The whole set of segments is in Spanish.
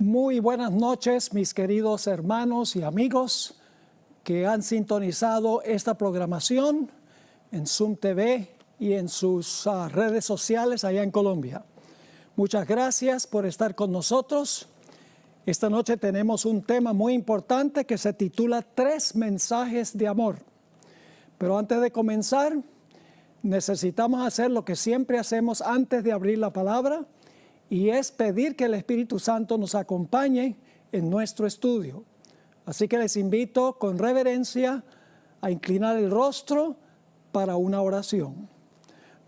Muy buenas noches, mis queridos hermanos y amigos que han sintonizado esta programación en Zoom TV y en sus redes sociales allá en Colombia. Muchas gracias por estar con nosotros. Esta noche tenemos un tema muy importante que se titula 3 mensajes de amor. Pero antes de comenzar, necesitamos hacer lo que siempre hacemos antes de abrir la palabra, y es pedir que el Espíritu Santo nos acompañe en nuestro estudio. Así que les invito con reverencia a inclinar el rostro para una oración.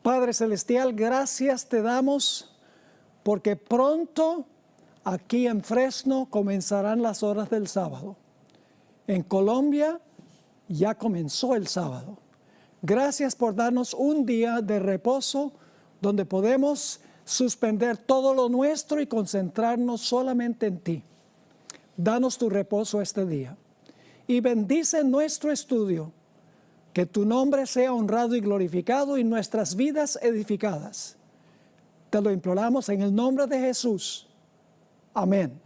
Padre Celestial, gracias te damos porque pronto aquí en Fresno comenzarán las horas del sábado. En Colombia ya comenzó el sábado. Gracias por darnos un día de reposo donde podemos suspender todo lo nuestro y concentrarnos solamente en ti. Danos tu reposo este día y bendice nuestro estudio, que tu nombre sea honrado y glorificado y nuestras vidas edificadas. Te lo imploramos en el nombre de Jesús. Amén.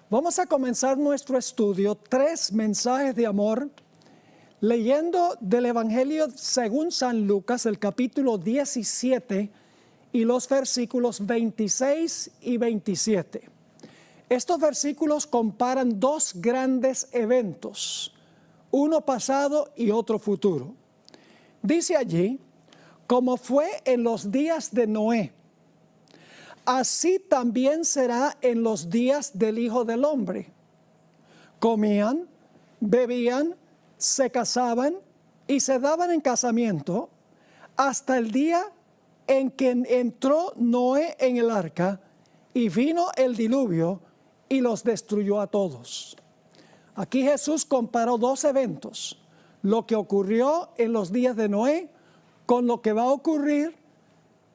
Vamos a comenzar nuestro estudio, 3 mensajes de amor, leyendo del Evangelio según San Lucas, el capítulo 17 y los versículos 26 y 27. Estos versículos comparan 2 grandes eventos, uno pasado y otro futuro. Dice allí, como fue en los días de Noé, así también será en los días del Hijo del Hombre. Comían, bebían, se casaban y se daban en casamiento hasta el día en que entró Noé en el arca y vino el diluvio y los destruyó a todos. Aquí Jesús comparó 2 eventos, lo que ocurrió en los días de Noé con lo que va a ocurrir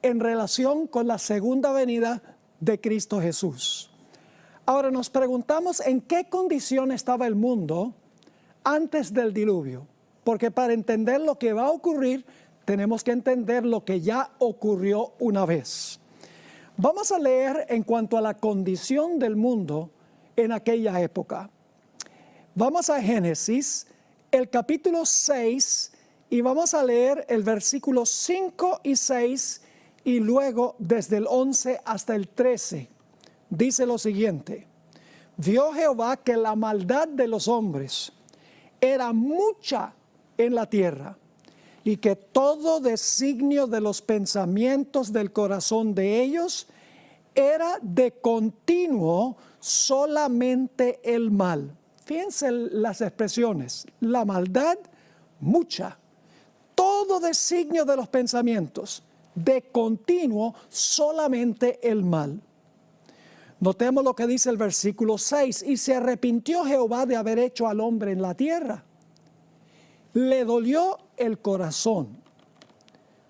en relación con la segunda venida de Cristo Jesús. Ahora nos preguntamos en qué condición estaba el mundo antes del diluvio, porque para entender lo que va a ocurrir, tenemos que entender lo que ya ocurrió una vez. Vamos a leer en cuanto a la condición del mundo en aquella época. Vamos a Génesis, el capítulo 6, y vamos a leer el versículo 5 y 6, y luego desde el 11 hasta el 13. Dice lo siguiente: vio Jehová que la maldad de los hombres era mucha en la tierra, y que todo designio de los pensamientos del corazón de ellos era de continuo solamente el mal. Fíjense las expresiones: la maldad mucha, todo designio de los pensamientos, de continuo solamente el mal. Notemos lo que dice el versículo 6. Y se arrepintió Jehová de haber hecho al hombre en la tierra. Le dolió el corazón.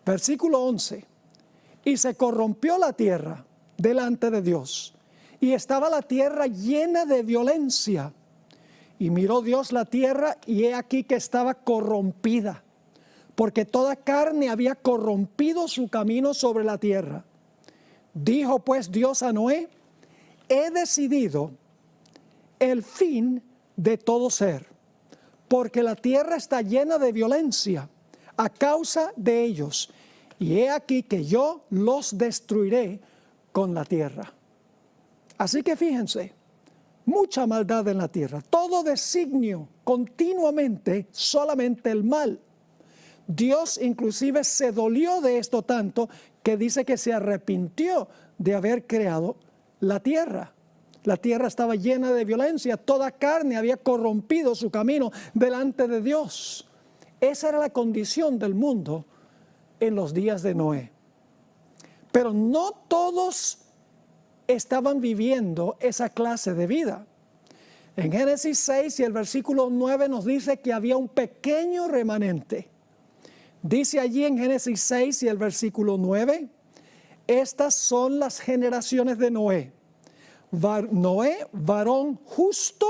Versículo 11. Y se corrompió la tierra delante de Dios, y estaba la tierra llena de violencia. Y miró Dios la tierra, y he aquí que estaba corrompida, porque toda carne había corrompido su camino sobre la tierra. Dijo pues Dios a Noé: he decidido el fin de todo ser, porque la tierra está llena de violencia a causa de ellos, y he aquí que yo los destruiré con la tierra. Así que fíjense, mucha maldad en la tierra, todo designio continuamente solamente el mal. Dios inclusive se dolió de esto tanto que dice que se arrepintió de haber creado la tierra. La tierra estaba llena de violencia, toda carne había corrompido su camino delante de Dios. Esa era la condición del mundo en los días de Noé. Pero no todos estaban viviendo esa clase de vida. En Génesis 6 y el versículo 9 nos dice que había un pequeño remanente. Dice allí en Génesis 6 y el versículo 9, estas son las generaciones de Noé. Noé, varón justo,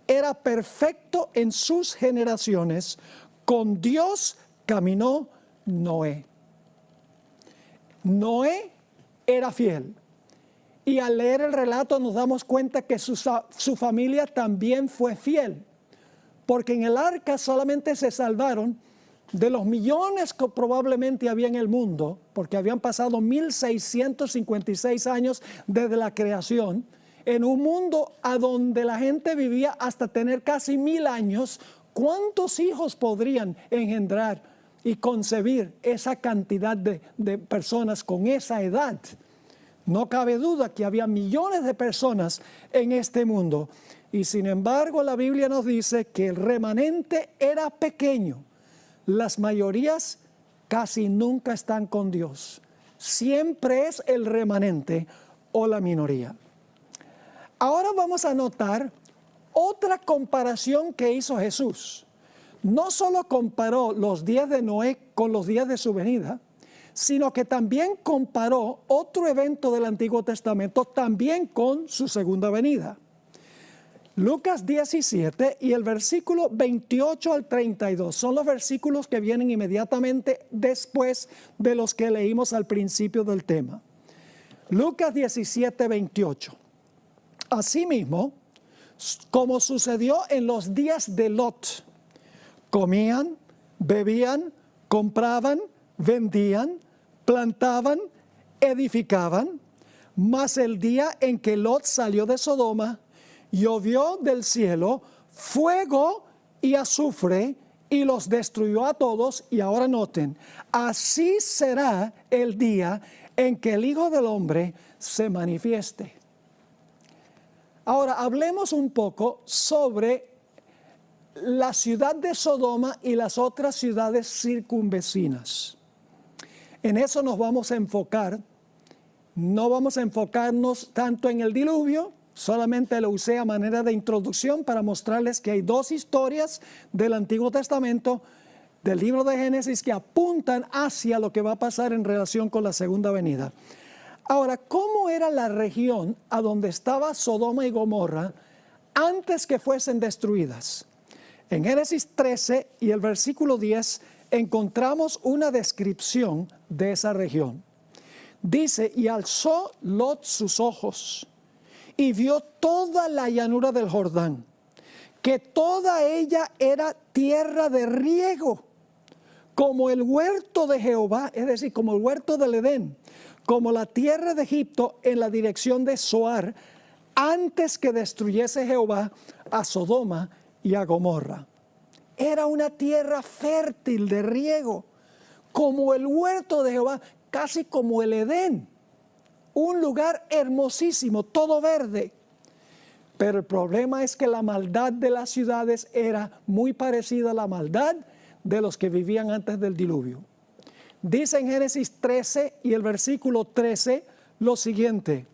era perfecto en sus generaciones. Con Dios caminó Noé. Noé era fiel. Y al leer el relato nos damos cuenta que su familia también fue fiel, porque en el arca solamente se salvaron de los millones que probablemente había en el mundo, porque habían pasado 1656 años desde la creación, en un mundo a donde la gente vivía hasta tener casi 1000 años. ¿Cuántos hijos podrían engendrar y concebir esa cantidad de personas con esa edad? No cabe duda que había millones de personas en este mundo. Y sin embargo, la Biblia nos dice que el remanente era pequeño. Las mayorías casi nunca están con Dios. Siempre es el remanente o la minoría. Ahora vamos a notar otra comparación que hizo Jesús. No solo comparó los días de Noé con los días de su venida, sino que también comparó otro evento del Antiguo Testamento también con su segunda venida. Lucas 17 y el versículo 28 al 32 son los versículos que vienen inmediatamente después de los que leímos al principio del tema. Lucas 17, 28. Asimismo, como sucedió en los días de Lot, comían, bebían, compraban, vendían, plantaban, edificaban, mas el día en que Lot salió de Sodoma, llovió del cielo fuego y azufre y los destruyó a todos. Y ahora noten, así será el día en que el Hijo del Hombre se manifieste. Ahora hablemos un poco sobre la ciudad de Sodoma y las otras ciudades circunvecinas. En eso nos vamos a enfocar. No vamos a enfocarnos tanto en el diluvio, solamente lo usé a manera de introducción para mostrarles que hay dos historias del Antiguo Testamento, del libro de Génesis, que apuntan hacia lo que va a pasar en relación con la segunda venida. Ahora, ¿cómo era la región a donde estaba Sodoma y Gomorra antes que fuesen destruidas? En Génesis 13 y el versículo 10 encontramos una descripción de esa región. Dice, y alzó Lot sus ojos y vio toda la llanura del Jordán, que toda ella era tierra de riego, como el huerto de Jehová, es decir, como el huerto del Edén, como la tierra de Egipto en la dirección de Zoar, antes que destruyese Jehová a Sodoma y a Gomorra. Era una tierra fértil de riego, como el huerto de Jehová, casi como el Edén. Un lugar hermosísimo, todo verde. Pero el problema es que la maldad de las ciudades era muy parecida a la maldad de los que vivían antes del diluvio. Dice en Génesis 13 y el versículo 13 lo siguiente: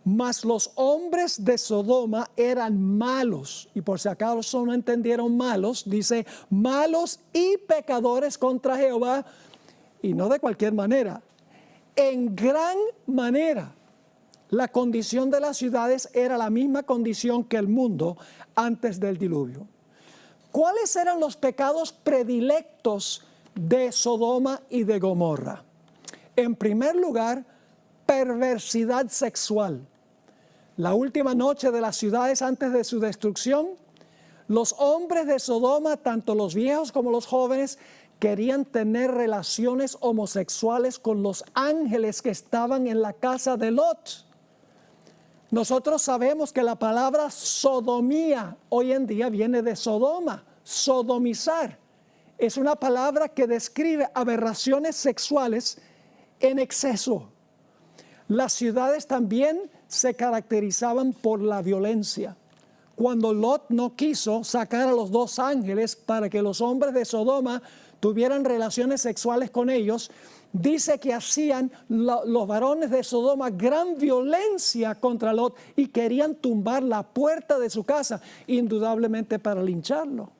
mas los hombres de Sodoma eran malos, y por si acaso no entendieron malos, dice malos y pecadores contra Jehová, y no de cualquier manera, en gran manera. La condición de las ciudades era la misma condición que el mundo antes del diluvio. ¿Cuáles eran los pecados predilectos de Sodoma y de Gomorra? En primer lugar, perversidad sexual. La última noche de las ciudades antes de su destrucción, los hombres de Sodoma, tanto los viejos como los jóvenes, querían tener relaciones homosexuales con los ángeles que estaban en la casa de Lot. Nosotros sabemos que la palabra sodomía hoy en día viene de Sodoma, sodomizar. Es una palabra que describe aberraciones sexuales en exceso. Las ciudades también se caracterizaban por la violencia. Cuando Lot no quiso sacar a los dos ángeles para que los hombres de Sodoma tuvieran relaciones sexuales con ellos, dice que hacían los varones de Sodoma gran violencia contra Lot y querían tumbar la puerta de su casa, indudablemente para lincharlo.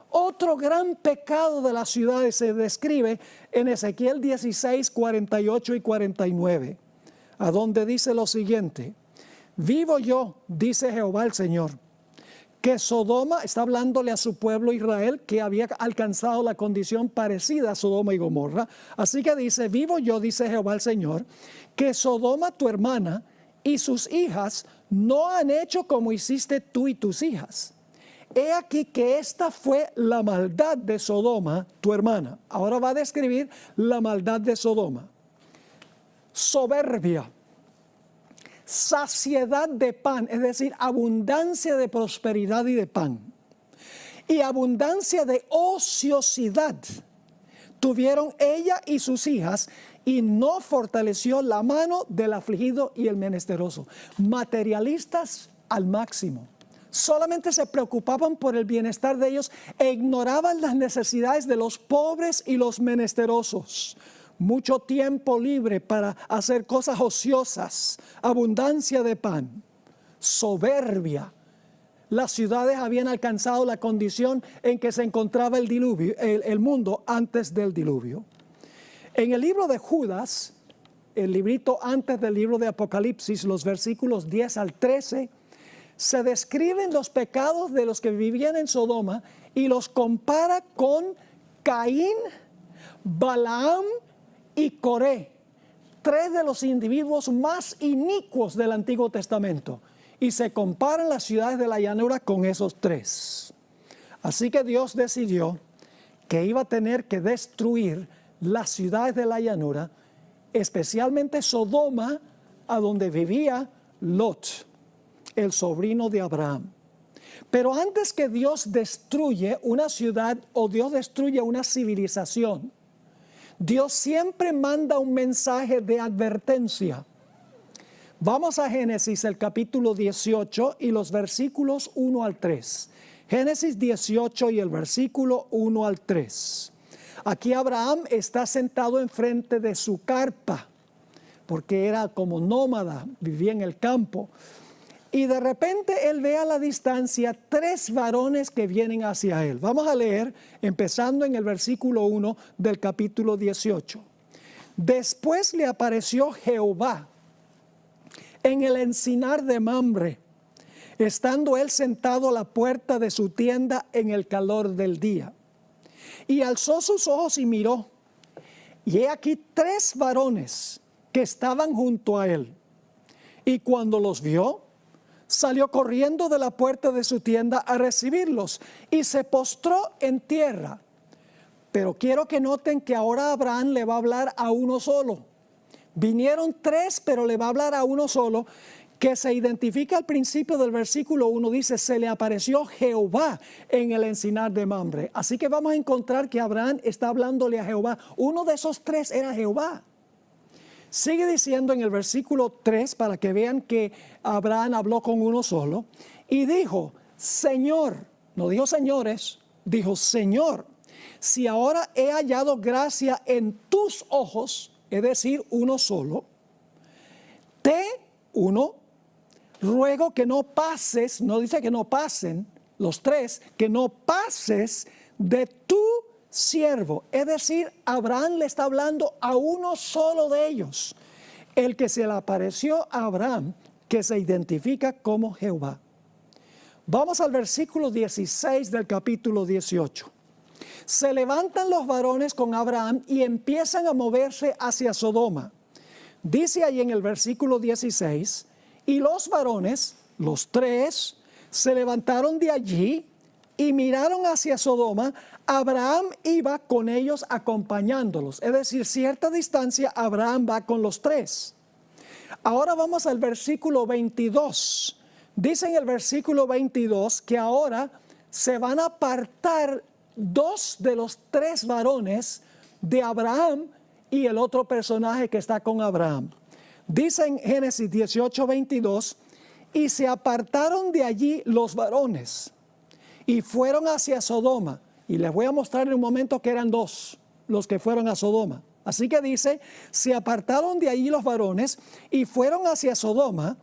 Otro gran pecado de las ciudades se describe en Ezequiel 16, 48 y 49, a donde dice lo siguiente: vivo yo, dice Jehová el Señor, que Sodoma, está hablándole a su pueblo Israel, que había alcanzado la condición parecida a Sodoma y Gomorra. Así que dice, vivo yo, dice Jehová el Señor, que Sodoma tu hermana y sus hijas no han hecho como hiciste tú y tus hijas. He aquí que esta fue la maldad de Sodoma, tu hermana. Ahora va a describir la maldad de Sodoma. Soberbia, saciedad de pan, es decir, abundancia de prosperidad y de pan, y abundancia de ociosidad tuvieron ella y sus hijas, y no fortaleció la mano del afligido y el menesteroso. Materialistas al máximo. Solamente se preocupaban por el bienestar de ellos e ignoraban las necesidades de los pobres y los menesterosos. Mucho tiempo libre para hacer cosas ociosas, abundancia de pan, soberbia. Las ciudades habían alcanzado la condición en que se encontraba el diluvio, el mundo antes del diluvio. En el libro de Judas, el librito antes del libro de Apocalipsis, los versículos 10 al 13, se describen los pecados de los que vivían en Sodoma y los compara con Caín, Balaam y Coré, tres de los individuos más inicuos del Antiguo Testamento. Y se comparan las ciudades de la llanura con esos tres. Así que Dios decidió que iba a tener que destruir las ciudades de la llanura, especialmente Sodoma, a donde vivía Lot, el sobrino de Abraham. Pero antes que Dios destruye una ciudad o Dios destruye una civilización, Dios siempre manda un mensaje de advertencia. Vamos a Génesis, el capítulo 18 y los versículos 1 al 3. Génesis 18 y el versículo 1 al 3. Aquí Abraham está sentado enfrente de su carpa, porque era como nómada, vivía en el campo. Y de repente él ve a la distancia tres varones que vienen hacia él. Vamos a leer, empezando en el versículo 1 del capítulo 18. Después le apareció Jehová en el encinar de Mamre, estando él sentado a la puerta de su tienda en el calor del día. Y alzó sus ojos y miró, y he aquí tres varones que estaban junto a él. Y cuando los vio, salió corriendo de la puerta de su tienda a recibirlos, y se postró en tierra. Pero quiero que noten que ahora Abraham le va a hablar a uno solo. Vinieron tres, pero le va a hablar a uno solo, que se identifica al principio del versículo 1, dice, se le apareció Jehová en el encinar de Mamre. Así que vamos a encontrar que Abraham está hablándole a Jehová. Uno de esos tres era Jehová. Sigue diciendo en el versículo 3, para que vean que Abraham habló con uno solo, y dijo, Señor, no dijo señores, dijo Señor, si ahora he hallado gracia en tus ojos, es decir, uno solo, ruego que no pases, no dice que no pasen los tres, que no pases de tu siervo. Es decir, Abraham le está hablando a uno solo de ellos, el que se le apareció a Abraham, que se identifica como Jehová. Vamos al versículo 16 del capítulo 18. Se levantan los varones con Abraham y empiezan a moverse hacia Sodoma. Dice ahí en el versículo 16, y los varones, los tres, se levantaron de allí y miraron hacia Sodoma. Abraham iba con ellos acompañándolos. Es decir, cierta distancia Abraham va con los tres. Ahora vamos al versículo 22. Dice en el versículo 22 que ahora se van a apartar dos de los tres varones de Abraham y el otro personaje que está con Abraham. Dice en Génesis 18, 22, y se apartaron de allí los varones y fueron hacia Sodoma. Y les voy a mostrar en un momento que eran dos los que fueron a Sodoma. Así que dice, se apartaron de allí los varones y fueron hacia Sodoma.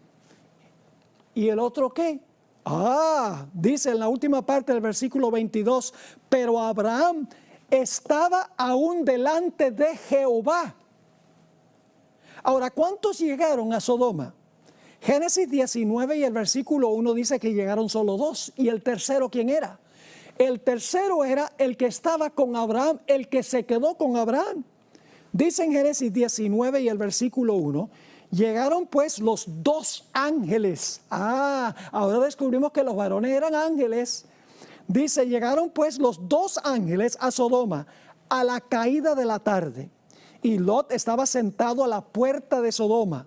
¿Y el otro qué? Dice en la última parte del versículo 22, pero Abraham estaba aún delante de Jehová. Ahora, ¿cuántos llegaron a Sodoma? Génesis 19 y el versículo 1 dice que llegaron solo dos. ¿Y el tercero quién era? El tercero era el que estaba con Abraham, el que se quedó con Abraham. Dice en Génesis 19 y el versículo 1, Llegaron pues los dos ángeles. Ahora descubrimos que los varones eran ángeles. Dice, llegaron pues los dos ángeles a Sodoma a la caída de la tarde. Y Lot estaba sentado a la puerta de Sodoma.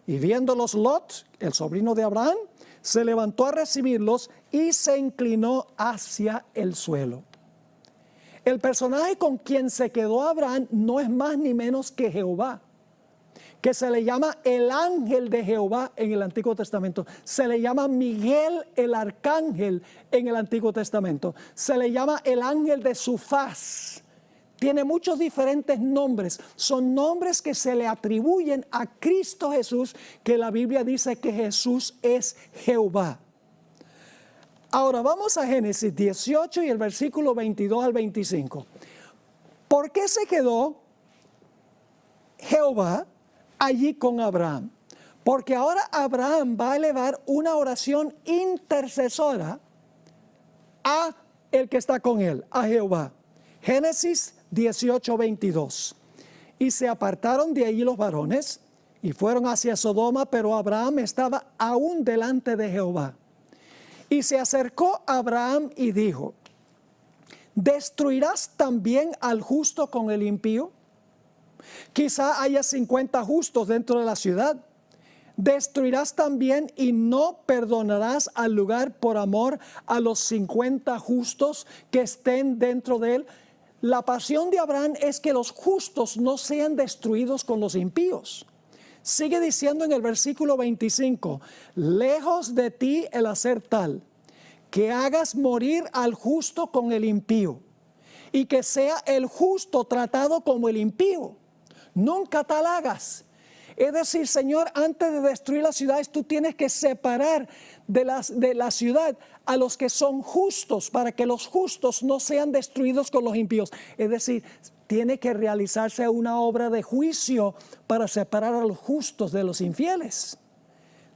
Y viéndolos Lot, el sobrino de Abraham, se levantó a recibirlos y se inclinó hacia el suelo. El personaje con quien se quedó Abraham no es más ni menos que Jehová, que se le llama el ángel de Jehová en el Antiguo Testamento. Se le llama Miguel el arcángel en el Antiguo Testamento. Se le llama el ángel de su faz. Tiene muchos diferentes nombres. Son nombres que se le atribuyen a Cristo Jesús, que la Biblia dice que Jesús es Jehová. Ahora vamos a Génesis 18 y el versículo 22 al 25. ¿Por qué se quedó Jehová allí con Abraham? Porque ahora Abraham va a elevar una oración intercesora a el que está con él, a Jehová. Génesis 18, 22. Y se apartaron de allí los varones y fueron hacia Sodoma, pero Abraham estaba aún delante de Jehová. Y se acercó Abraham y dijo: ¿destruirás también al justo con el impío? Quizá haya 50 justos dentro de la ciudad. ¿Destruirás también y no perdonarás al lugar por amor a los 50 justos que estén dentro de él? La pasión de Abraham es que los justos no sean destruidos con los impíos. Sigue diciendo en el versículo 25, lejos de ti el hacer tal, que hagas morir al justo con el impío, y que sea el justo tratado como el impío. Nunca tal hagas. Es decir, Señor, antes de destruir las ciudades, tú tienes que separar de la ciudad a los que son justos, para que los justos no sean destruidos con los impíos. Es decir, tiene que realizarse una obra de juicio para separar a los justos de los infieles.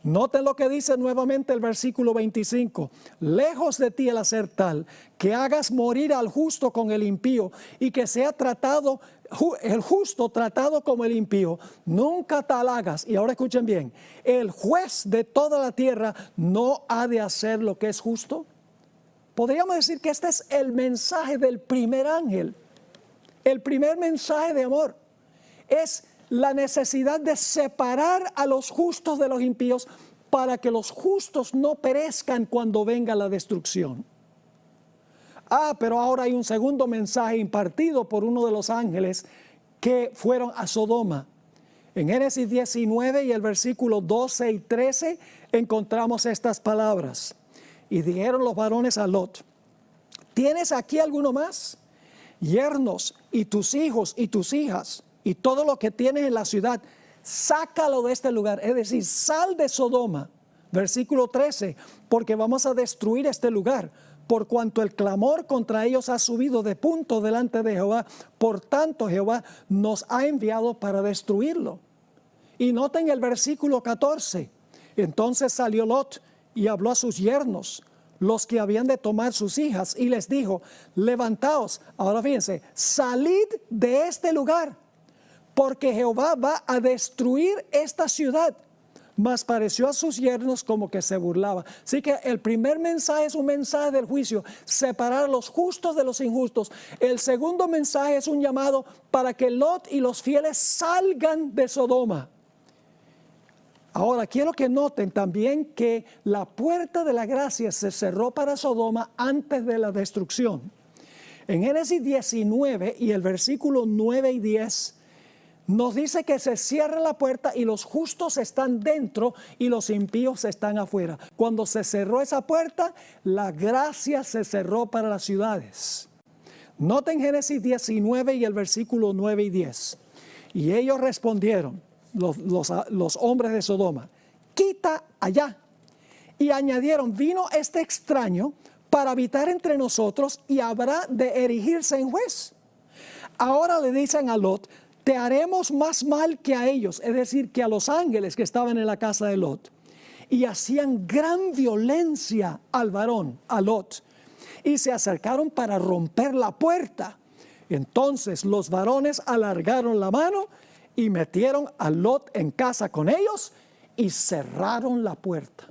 Noten lo que dice nuevamente el versículo 25. Lejos de ti el hacer tal, que hagas morir al justo con el impío, y que sea tratado el justo tratado como el impío. Nunca tal hagas. Y ahora escuchen bien, el juez de toda la tierra no ha de hacer lo que es justo. Podríamos decir que este es el mensaje del primer ángel. El primer mensaje de amor es la necesidad de separar a los justos de los impíos, para que los justos no perezcan cuando venga la destrucción. Pero ahora hay un segundo mensaje impartido por uno de los ángeles que fueron a Sodoma. En Génesis 19 y el versículo 12 y 13 encontramos estas palabras. Y dijeron los varones a Lot: ¿tienes aquí alguno más? Yernos y tus hijos y tus hijas y todo lo que tienes en la ciudad, sácalo de este lugar. Es decir, sal de Sodoma. Versículo 13, porque vamos a destruir este lugar, por cuanto el clamor contra ellos ha subido de punto delante de Jehová. Por tanto, Jehová nos ha enviado para destruirlo. Y noten el versículo 14. Entonces salió Lot y habló a sus yernos, los que habían de tomar sus hijas, y les dijo: levantaos, ahora fíjense, salid de este lugar, porque Jehová va a destruir esta ciudad. Mas pareció a sus yernos como que se burlaba. Así que el primer mensaje es un mensaje del juicio, separar a los justos de los injustos. El segundo mensaje es un llamado para que Lot y los fieles salgan de Sodoma. Ahora quiero que noten también que la puerta de la gracia se cerró para Sodoma antes de la destrucción. En Génesis 19 y el versículo 9 y 10 nos dice que se cierra la puerta y los justos están dentro y los impíos están afuera. Cuando se cerró esa puerta, la gracia se cerró para las ciudades. Noten Génesis 19 y el versículo 9 y 10. Y ellos respondieron, los hombres de Sodoma: quita allá. Y añadieron: vino este extraño para habitar entre nosotros y habrá de erigirse en juez. Ahora le dicen a Lot: te haremos más mal que a ellos, es decir, que a los ángeles que estaban en la casa de Lot. Y hacían gran violencia al varón, a Lot, y se acercaron para romper la puerta. Entonces los varones alargaron la mano y metieron a Lot en casa con ellos y cerraron la puerta.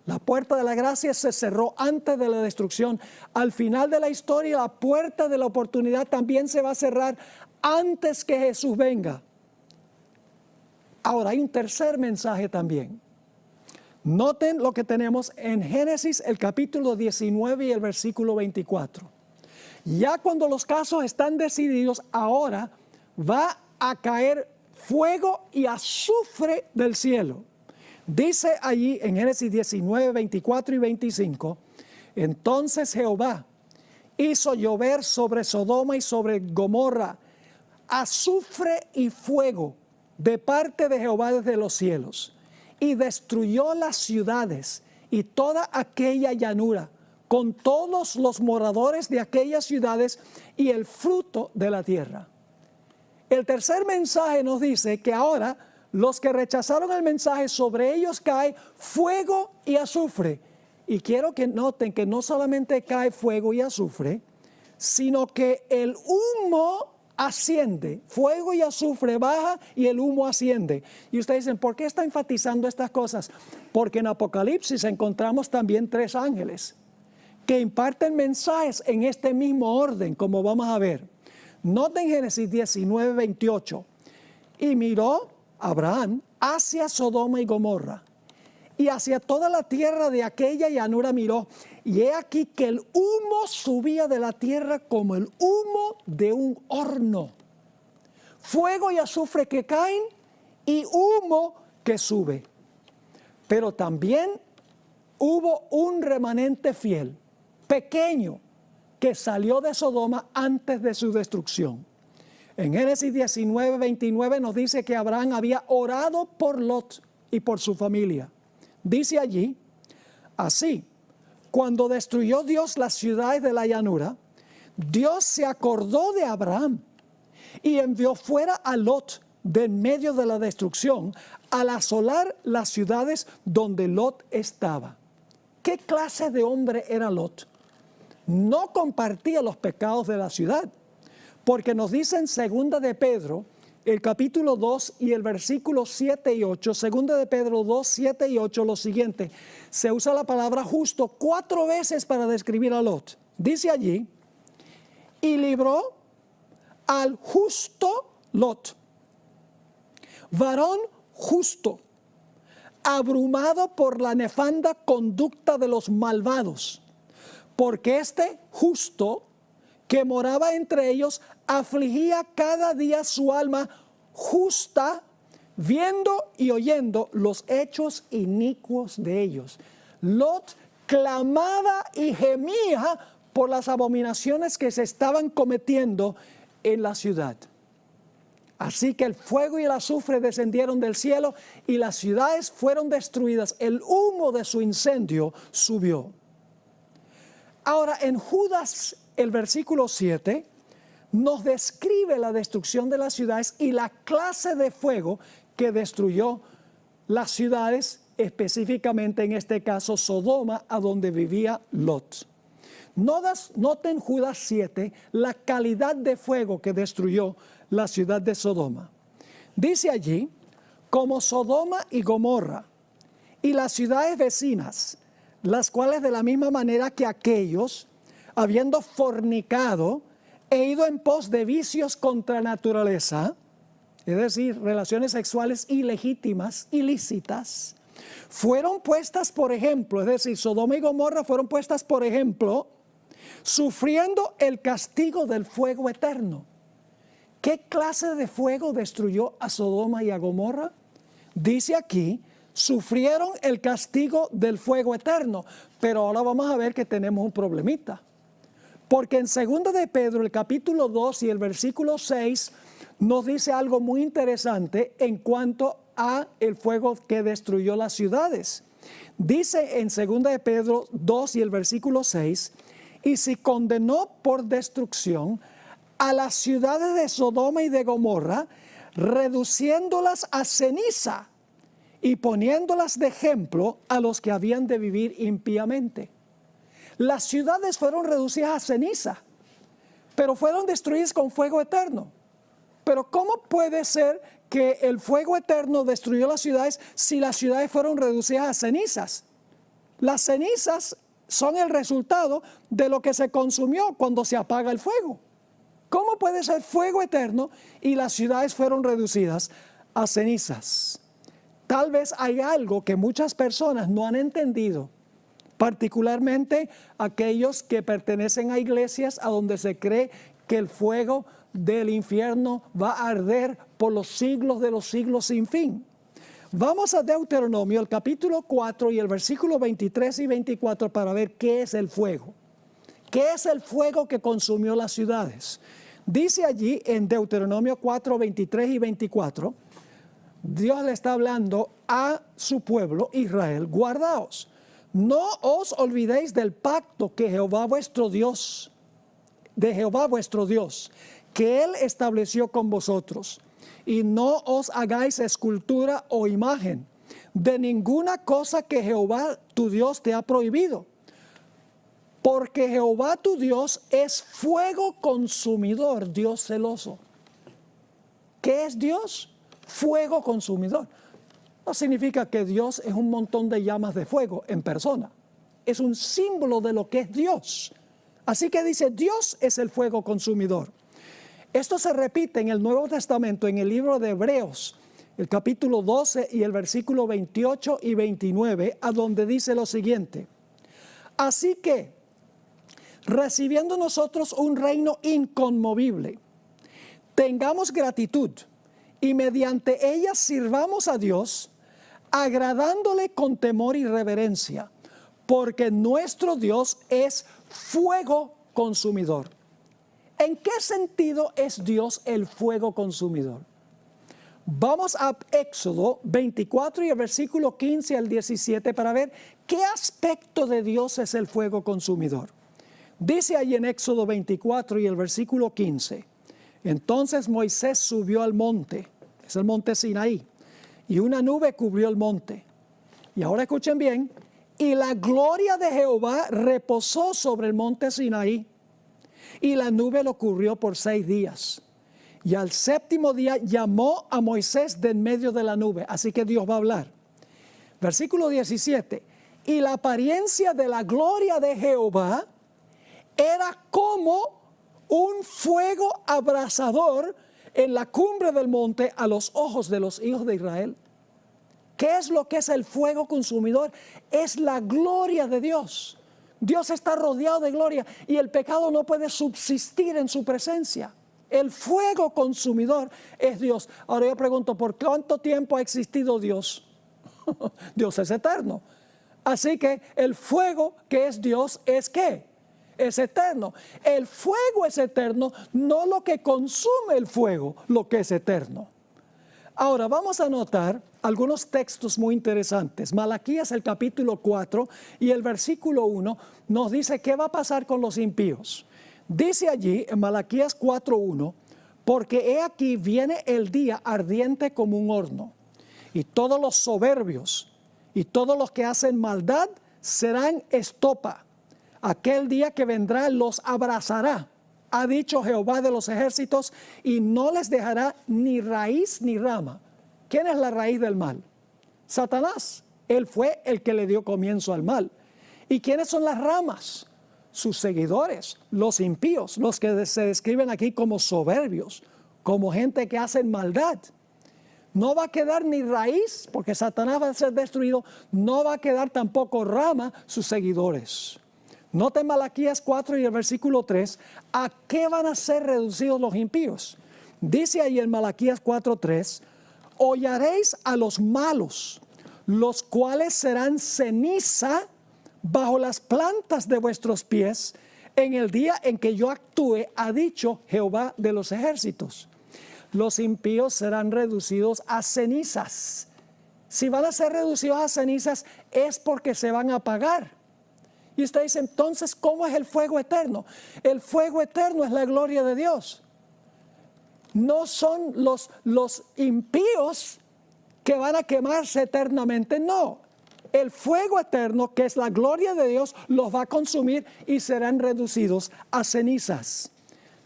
La puerta de la gracia se cerró antes de la destrucción. Al final de la historia, la puerta de la oportunidad también se va a cerrar antes que Jesús venga. Ahora hay un tercer mensaje también. Noten lo que tenemos en Génesis, el capítulo 19 y el versículo 24. Ya cuando los casos están decididos, ahora va a caer fuego y azufre del cielo. Dice allí en Génesis 19, 24 y 25, entonces Jehová hizo llover sobre Sodoma y sobre Gomorra azufre y fuego de parte de Jehová desde los cielos, y destruyó las ciudades y toda aquella llanura, con todos los moradores de aquellas ciudades y el fruto de la tierra. El tercer mensaje nos dice que ahora los que rechazaron el mensaje, sobre ellos cae fuego y azufre. Y quiero que noten que no solamente cae fuego y azufre, sino que el humo asciende. Fuego y azufre baja y el humo asciende. Y ustedes dicen, ¿por qué está enfatizando estas cosas? Porque en Apocalipsis encontramos también 3 ángeles que imparten mensajes en este mismo orden, como vamos a ver. Noten Génesis 19, 28. Y miró Abraham hacia Sodoma y Gomorra, y hacia toda la tierra de aquella llanura miró, y he aquí que el humo subía de la tierra como el humo de un horno. Fuego y azufre que caen y humo que sube. Pero también hubo un remanente fiel, pequeño, que salió de Sodoma antes de su destrucción. En Génesis 19, 29 nos dice que Abraham había orado por Lot y por su familia. Dice allí, así, cuando destruyó Dios las ciudades de la llanura, Dios se acordó de Abraham y envió fuera a Lot de en medio de la destrucción al asolar las ciudades donde Lot estaba. ¿Qué clase de hombre era Lot? No compartía los pecados de la ciudad. Porque nos dice en 2 de Pedro, el capítulo 2 y el versículo 7 y 8, 2 de Pedro 2, 7 y 8, lo siguiente, se usa la palabra justo 4 veces para describir a Lot. Dice allí, y libró al justo Lot, varón justo, abrumado por la nefanda conducta de los malvados, porque este justo que moraba entre ellos, afligía cada día su alma justa, viendo y oyendo los hechos inicuos de ellos. Lot clamaba y gemía por las abominaciones que se estaban cometiendo en la ciudad. Así que el fuego y el azufre descendieron del cielo y las ciudades fueron destruidas. El humo de su incendio subió. Ahora en Judas, el versículo 7 nos describe la destrucción de las ciudades y la clase de fuego que destruyó las ciudades, específicamente en este caso Sodoma, a donde vivía Lot. Noten Judas 7 la calidad de fuego que destruyó la ciudad de Sodoma. Dice allí, como Sodoma y Gomorra y las ciudades vecinas, las cuales de la misma manera que aquellos, habiendo fornicado, he ido en pos de vicios contra naturaleza, es decir, relaciones sexuales ilegítimas, ilícitas, fueron puestas por ejemplo, es decir, Sodoma y Gomorra fueron puestas por ejemplo, sufriendo el castigo del fuego eterno. ¿Qué clase de fuego destruyó a Sodoma y a Gomorra? Dice aquí, sufrieron el castigo del fuego eterno, pero ahora vamos a ver que tenemos un problemita. Porque en 2 de Pedro, el capítulo 2 y el versículo 6, nos dice algo muy interesante en cuanto a el fuego que destruyó las ciudades. Dice en 2 de Pedro 2 y el versículo 6, y si condenó por destrucción a las ciudades de Sodoma y de Gomorra, reduciéndolas a ceniza y poniéndolas de ejemplo a los que habían de vivir impíamente. Las ciudades fueron reducidas a ceniza, pero fueron destruidas con fuego eterno. Pero ¿cómo puede ser que el fuego eterno destruyó las ciudades si las ciudades fueron reducidas a cenizas? Las cenizas son el resultado de lo que se consumió cuando se apaga el fuego. ¿Cómo puede ser fuego eterno y las ciudades fueron reducidas a cenizas? Tal vez hay algo que muchas personas no han entendido, particularmente aquellos que pertenecen a iglesias a donde se cree que el fuego del infierno va a arder por los siglos de los siglos sin fin. Vamos a Deuteronomio, el capítulo 4 y el versículo 23 y 24 para ver qué es el fuego. ¿Qué es el fuego que consumió las ciudades? Dice allí en Deuteronomio 4, 23 y 24, Dios le está hablando a su pueblo Israel: guardaos, no os olvidéis del pacto que Jehová vuestro Dios, que Él estableció con vosotros, y no os hagáis escultura o imagen de ninguna cosa que Jehová tu Dios te ha prohibido. Porque Jehová tu Dios es fuego consumidor, Dios celoso. ¿Qué es Dios? Fuego consumidor. No significa que Dios es un montón de llamas de fuego en persona. Es un símbolo de lo que es Dios. Así que dice, Dios es el fuego consumidor. Esto se repite en el Nuevo Testamento, en el libro de Hebreos, el capítulo 12 y el versículo 28 y 29, a donde dice lo siguiente: así que, recibiendo nosotros un reino inconmovible, tengamos gratitud y mediante ella sirvamos a Dios, agradándole con temor y reverencia, porque nuestro Dios es fuego consumidor. ¿En qué sentido es Dios el fuego consumidor? Vamos a Éxodo 24 y el versículo 15 al 17 para ver qué aspecto de Dios es el fuego consumidor. Dice ahí en Éxodo 24 y el versículo 15: entonces Moisés subió al monte, es el monte Sinaí, y una nube cubrió el monte. Y ahora escuchen bien: y la gloria de Jehová reposó sobre el monte Sinaí, y la nube lo cubrió por 6 días. Y al 7º día llamó a Moisés de en medio de la nube. Así que Dios va a hablar. Versículo 17: y la apariencia de la gloria de Jehová era como un fuego abrasador en la cumbre del monte a los ojos de los hijos de Israel. ¿Qué es lo que es el fuego consumidor? Es la gloria de Dios. Dios está rodeado de gloria y el pecado no puede subsistir en su presencia. El fuego consumidor es Dios. Ahora yo pregunto, ¿por cuánto tiempo ha existido Dios? Dios es eterno. Así que el fuego que es Dios es ¿qué? Es eterno. El fuego es eterno, no lo que consume el fuego, lo que es eterno. Ahora vamos a notar algunos textos muy interesantes. Malaquías, el capítulo 4 y el versículo 1 nos dice qué va a pasar con los impíos. Dice allí en Malaquías 4:1: porque he aquí viene el día ardiente como un horno, y todos los soberbios y todos los que hacen maldad serán estopa. Aquel día que vendrá los abrazará, ha dicho Jehová de los ejércitos, y no les dejará ni raíz ni rama. ¿Quién es la raíz del mal? Satanás. Él fue el que le dio comienzo al mal. ¿Y quiénes son las ramas? Sus seguidores, los impíos, los que se describen aquí como soberbios, como gente que hacen maldad. No va a quedar ni raíz, porque Satanás va a ser destruido. No va a quedar tampoco rama, sus seguidores. Noten Malaquías 4 y el versículo 3, ¿a qué van a ser reducidos los impíos? Dice ahí en Malaquías 4:3: hollaréis a los malos, los cuales serán ceniza bajo las plantas de vuestros pies en el día en que yo actúe, ha dicho Jehová de los ejércitos. Los impíos serán reducidos a cenizas. Si van a ser reducidos a cenizas es porque se van a apagar. Y usted dice, entonces, ¿cómo es el fuego eterno? El fuego eterno es la gloria de Dios. No son los impíos que van a quemarse eternamente, no. El fuego eterno, que es la gloria de Dios, los va a consumir y serán reducidos a cenizas.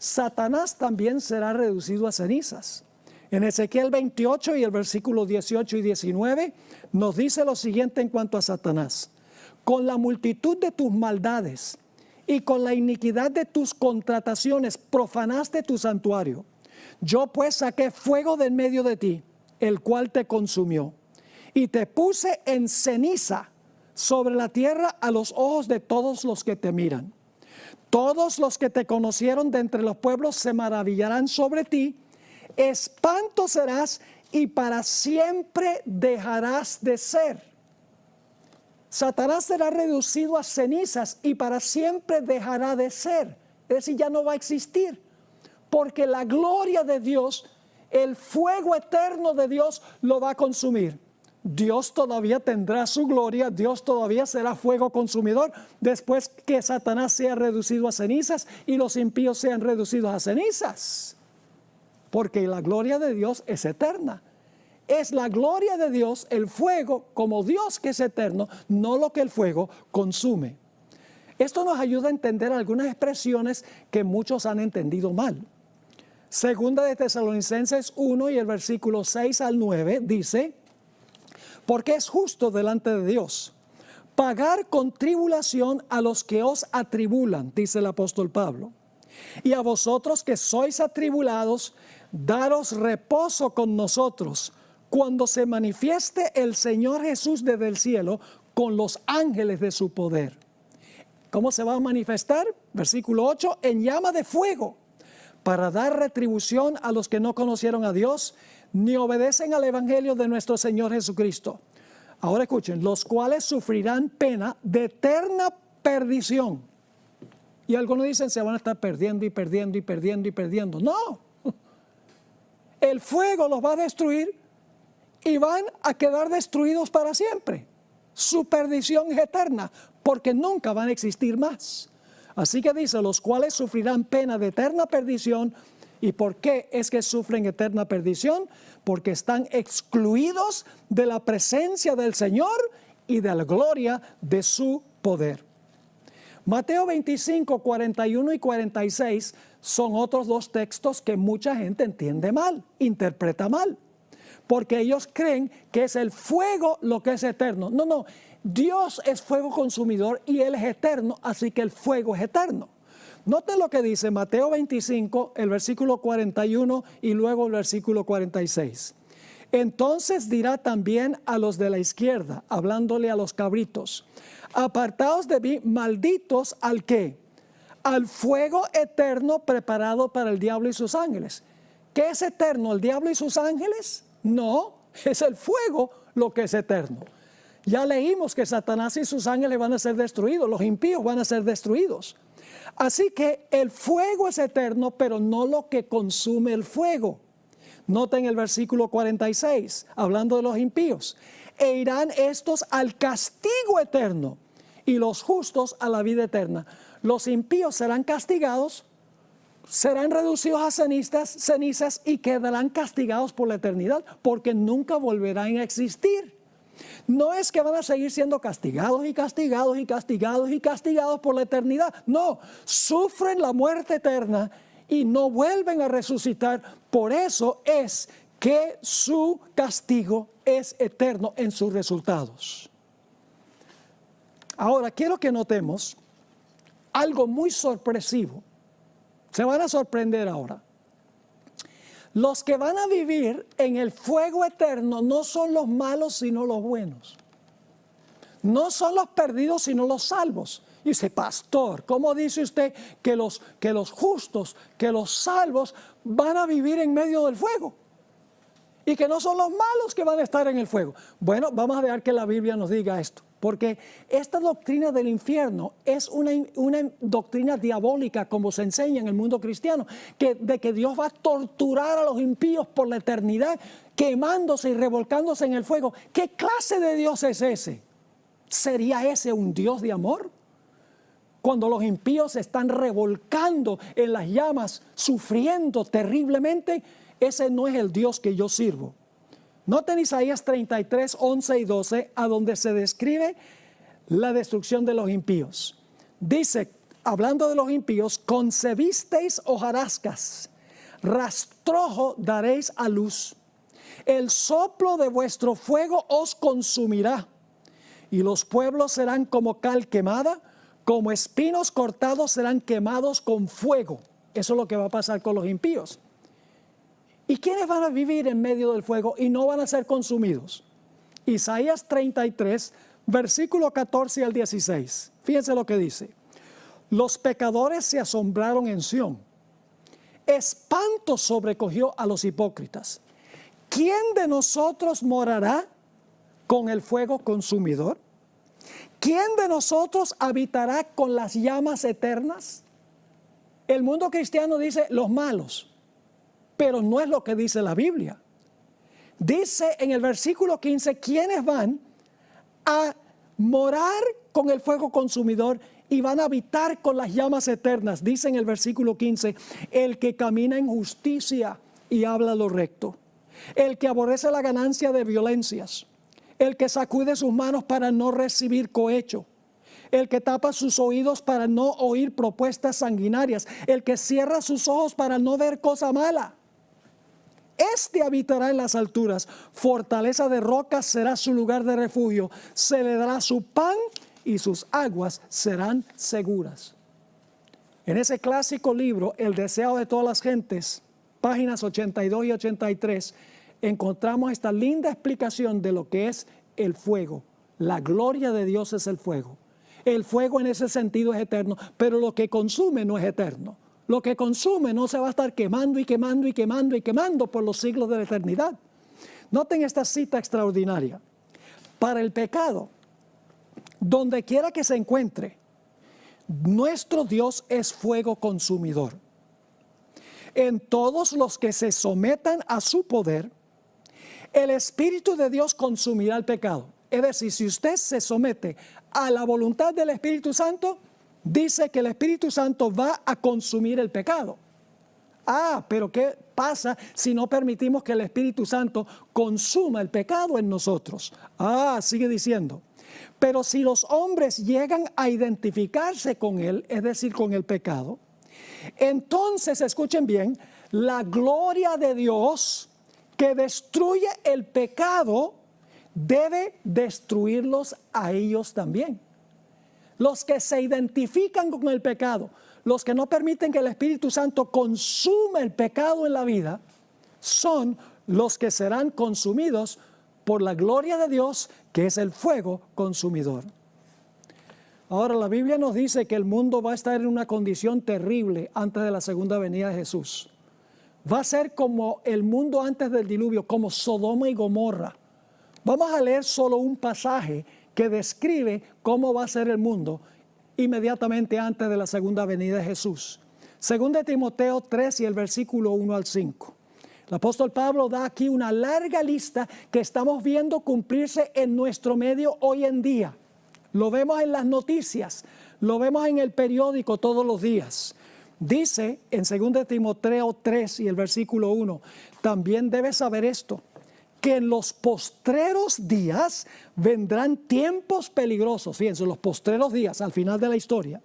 Satanás también será reducido a cenizas. En Ezequiel 28 y el versículo 18 y 19 nos dice lo siguiente en cuanto a Satanás: con la multitud de tus maldades y con la iniquidad de tus contrataciones profanaste tu santuario. Yo pues saqué fuego de en medio de ti, el cual te consumió, y te puse en ceniza sobre la tierra a los ojos de todos los que te miran. Todos los que te conocieron de entre los pueblos se maravillarán sobre ti. Espanto serás y para siempre dejarás de ser. Satanás será reducido a cenizas y para siempre dejará de ser. Es decir, ya no va a existir. Porque la gloria de Dios, el fuego eterno de Dios lo va a consumir. Dios todavía tendrá su gloria, Dios todavía será fuego consumidor después que Satanás sea reducido a cenizas y los impíos sean reducidos a cenizas. Porque la gloria de Dios es eterna. Es la gloria de Dios, el fuego, como Dios que es eterno, no lo que el fuego consume. Esto nos ayuda a entender algunas expresiones que muchos han entendido mal. Segunda de Tesalonicenses 1 y el versículo 6 al 9 dice: porque es justo delante de Dios pagar con tribulación a los que os atribulan, dice el apóstol Pablo. Y a vosotros que sois atribulados, daros reposo con nosotros cuando se manifieste el Señor Jesús desde el cielo con los ángeles de su poder. ¿Cómo se va a manifestar? Versículo 8, en llama de fuego, para dar retribución a los que no conocieron a Dios, ni obedecen al evangelio de nuestro Señor Jesucristo. Ahora escuchen, los cuales sufrirán pena de eterna perdición. Y algunos dicen se van a estar perdiendo y perdiendo y perdiendo y perdiendo. No, el fuego los va a destruir y van a quedar destruidos para siempre. Su perdición es eterna porque nunca van a existir más. Así que dice, los cuales sufrirán pena de eterna perdición. ¿Y por qué es que sufren eterna perdición? Porque están excluidos de la presencia del Señor y de la gloria de su poder. Mateo 25, 41 y 46 son otros dos textos que mucha gente entiende mal, interpreta mal. Porque ellos creen que es el fuego lo que es eterno. No, no, Dios es fuego consumidor y Él es eterno, así que el fuego es eterno. Noten lo que dice Mateo 25, el versículo 41 y luego el versículo 46. Entonces dirá también a los de la izquierda, hablándole a los cabritos: apartaos de mí, malditos, ¿al qué? Al fuego eterno preparado para el diablo y sus ángeles. ¿Qué es eterno? ¿El diablo y sus ángeles? No, es el fuego lo que es eterno. Ya leímos que Satanás y sus ángeles van a ser destruidos, los impíos van a ser destruidos. Así que el fuego es eterno, pero no lo que consume el fuego. Noten el versículo 46, hablando de los impíos. E irán estos al castigo eterno y los justos a la vida eterna. Los impíos serán castigados, serán reducidos a cenizas y quedarán castigados por la eternidad, porque nunca volverán a existir. No es que van a seguir siendo castigados y castigados y castigados y castigados por la eternidad. No, sufren la muerte eterna y no vuelven a resucitar. Por eso es que su castigo es eterno en sus resultados. Ahora, quiero que notemos algo muy sorpresivo. Se van a sorprender ahora. Los que van a vivir en el fuego eterno no son los malos, sino los buenos. No son los perdidos, sino los salvos. Y dice, pastor, ¿cómo dice usted que los justos, que los salvos van a vivir en medio del fuego? Y que no son los malos que van a estar en el fuego. Bueno, vamos a dejar que la Biblia nos diga esto. Porque esta doctrina del infierno es una doctrina diabólica, como se enseña en el mundo cristiano, de que Dios va a torturar a los impíos por la eternidad, quemándose y revolcándose en el fuego. ¿Qué clase de Dios es ese? ¿Sería ese un Dios de amor? Cuando los impíos se están revolcando en las llamas, sufriendo terriblemente, ese no es el Dios que yo sirvo. Noten Isaías 33, 11 y 12, a donde se describe la destrucción de los impíos. Dice, hablando de los impíos, concebisteis hojarascas, rastrojo daréis a luz. El soplo de vuestro fuego os consumirá, y los pueblos serán como cal quemada, como espinos cortados serán quemados con fuego. Eso es lo que va a pasar con los impíos. ¿Y quiénes van a vivir en medio del fuego y no van a ser consumidos? Isaías 33, versículo 14 al 16. Fíjense lo que dice. Los pecadores se asombraron en Sión. Espanto sobrecogió a los hipócritas. ¿Quién de nosotros morará con el fuego consumidor? ¿Quién de nosotros habitará con las llamas eternas? El mundo cristiano dice los malos, pero no es lo que dice la Biblia. Dice en el versículo 15, ¿quiénes van a morar con el fuego consumidor y van a habitar con las llamas eternas? Dice en el versículo 15, el que camina en justicia y habla lo recto, el que aborrece la ganancia de violencias, el que sacude sus manos para no recibir cohecho, el que tapa sus oídos para no oír propuestas sanguinarias, el que cierra sus ojos para no ver cosa mala. Este habitará en las alturas, fortaleza de rocas será su lugar de refugio, se le dará su pan y sus aguas serán seguras. En ese clásico libro, El deseo de todas las gentes, páginas 82 y 83, encontramos esta linda explicación de lo que es el fuego. La gloria de Dios es el fuego. El fuego en ese sentido es eterno, pero lo que consume no es eterno. Lo que consume no se va a estar quemando y quemando y quemando y quemando por los siglos de la eternidad. Noten esta cita extraordinaria. Para el pecado, donde quiera que se encuentre, nuestro Dios es fuego consumidor. En todos los que se sometan a su poder, el Espíritu de Dios consumirá el pecado. Es decir, si usted se somete a la voluntad del Espíritu Santo, dice que el Espíritu Santo va a consumir el pecado. Pero ¿qué pasa si no permitimos que el Espíritu Santo consuma el pecado en nosotros? Sigue diciendo. Pero si los hombres llegan a identificarse con él, es decir, con el pecado, entonces, escuchen bien, la gloria de Dios que destruye el pecado debe destruirlos a ellos también. Los que se identifican con el pecado, los que no permiten que el Espíritu Santo consuma el pecado en la vida, son los que serán consumidos por la gloria de Dios, que es el fuego consumidor. Ahora, la Biblia nos dice que el mundo va a estar en una condición terrible antes de la segunda venida de Jesús. Va a ser como el mundo antes del diluvio, como Sodoma y Gomorra. Vamos a leer solo un pasaje que describe cómo va a ser el mundo inmediatamente antes de la segunda venida de Jesús. Según de Timoteo 3 y el versículo 1 al 5. El apóstol Pablo da aquí una larga lista que estamos viendo cumplirse en nuestro medio hoy en día. Lo vemos en las noticias, lo vemos en el periódico todos los días. Dice en 2 de Timoteo 3 y el versículo 1, también debes saber esto, que en los postreros días vendrán tiempos peligrosos. Fíjense, los postreros días al final de la historia,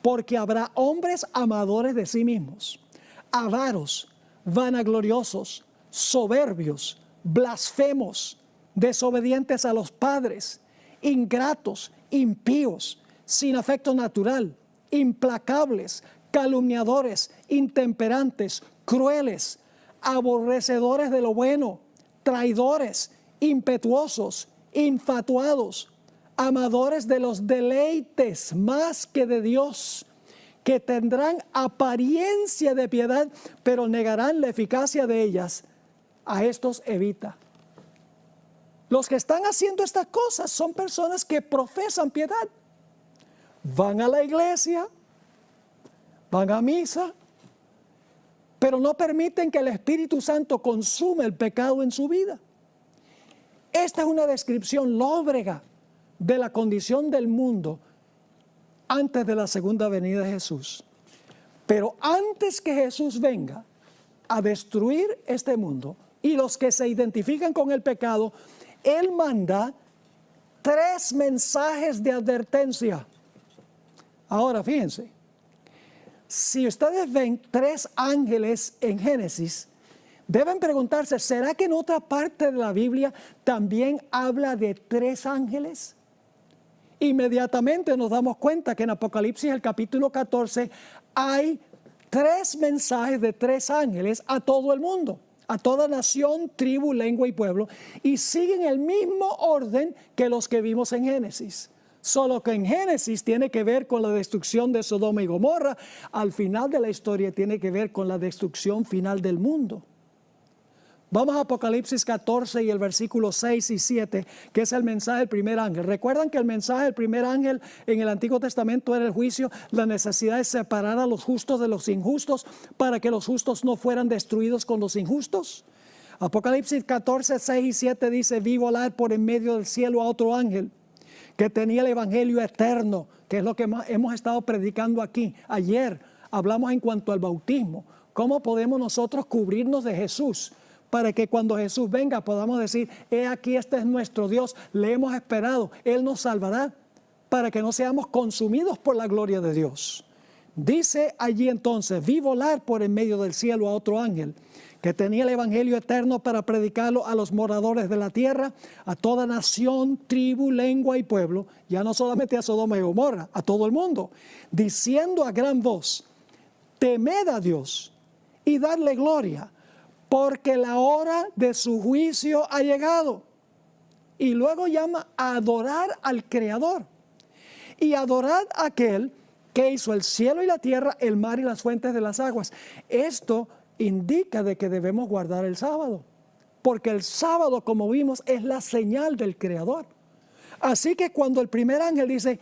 porque habrá hombres amadores de sí mismos, avaros, vanagloriosos, soberbios, blasfemos, desobedientes a los padres, ingratos, impíos, sin afecto natural, implacables, calumniadores, intemperantes, crueles, aborrecedores de lo bueno, traidores, impetuosos, infatuados, amadores de los deleites más que de Dios, que tendrán apariencia de piedad, pero negarán la eficacia de ellas. A estos evita. Los que están haciendo estas cosas son personas que profesan piedad. Van a la iglesia, van a misa, pero no permiten que el Espíritu Santo consuma el pecado en su vida. Esta es una descripción lóbrega de la condición del mundo antes de la segunda venida de Jesús. Pero antes que Jesús venga a destruir este mundo y los que se identifican con el pecado, Él manda 3 mensajes de advertencia. Ahora fíjense, si ustedes ven 3 ángeles en Génesis, deben preguntarse, ¿será que en otra parte de la Biblia también habla de 3 ángeles? Inmediatamente nos damos cuenta que en Apocalipsis, el capítulo 14, hay 3 mensajes de 3 ángeles a todo el mundo, a toda nación, tribu, lengua y pueblo, y siguen el mismo orden que los que vimos en Génesis. Solo que en Génesis tiene que ver con la destrucción de Sodoma y Gomorra, al final de la historia tiene que ver con la destrucción final del mundo. Vamos a Apocalipsis 14 y el versículo 6 y 7, que es el mensaje del primer ángel. ¿Recuerdan que el mensaje del primer ángel en el Antiguo Testamento era el juicio, la necesidad de separar a los justos de los injustos para que los justos no fueran destruidos con los injustos? Apocalipsis 14, 6 y 7 dice, vi volar por en medio del cielo a otro ángel que tenía el evangelio eterno, que es lo que hemos estado predicando aquí. Ayer hablamos en cuanto al bautismo, cómo podemos nosotros cubrirnos de Jesús, para que cuando Jesús venga podamos decir, he aquí este es nuestro Dios, le hemos esperado, Él nos salvará, para que no seamos consumidos por la gloria de Dios. Dice allí entonces, vi volar por en medio del cielo a otro ángel, que tenía el evangelio eterno para predicarlo a los moradores de la tierra, a toda nación, tribu, lengua y pueblo, ya no solamente a Sodoma y Gomorra, a todo el mundo, diciendo a gran voz, temed a Dios y dadle gloria, porque la hora de su juicio ha llegado. Y luego llama a adorar al Creador. Y adorad a aquel que hizo el cielo y la tierra, el mar y las fuentes de las aguas. Esto indica de que debemos guardar el sábado. Porque el sábado, como vimos, es la señal del Creador. Así que cuando el primer ángel dice,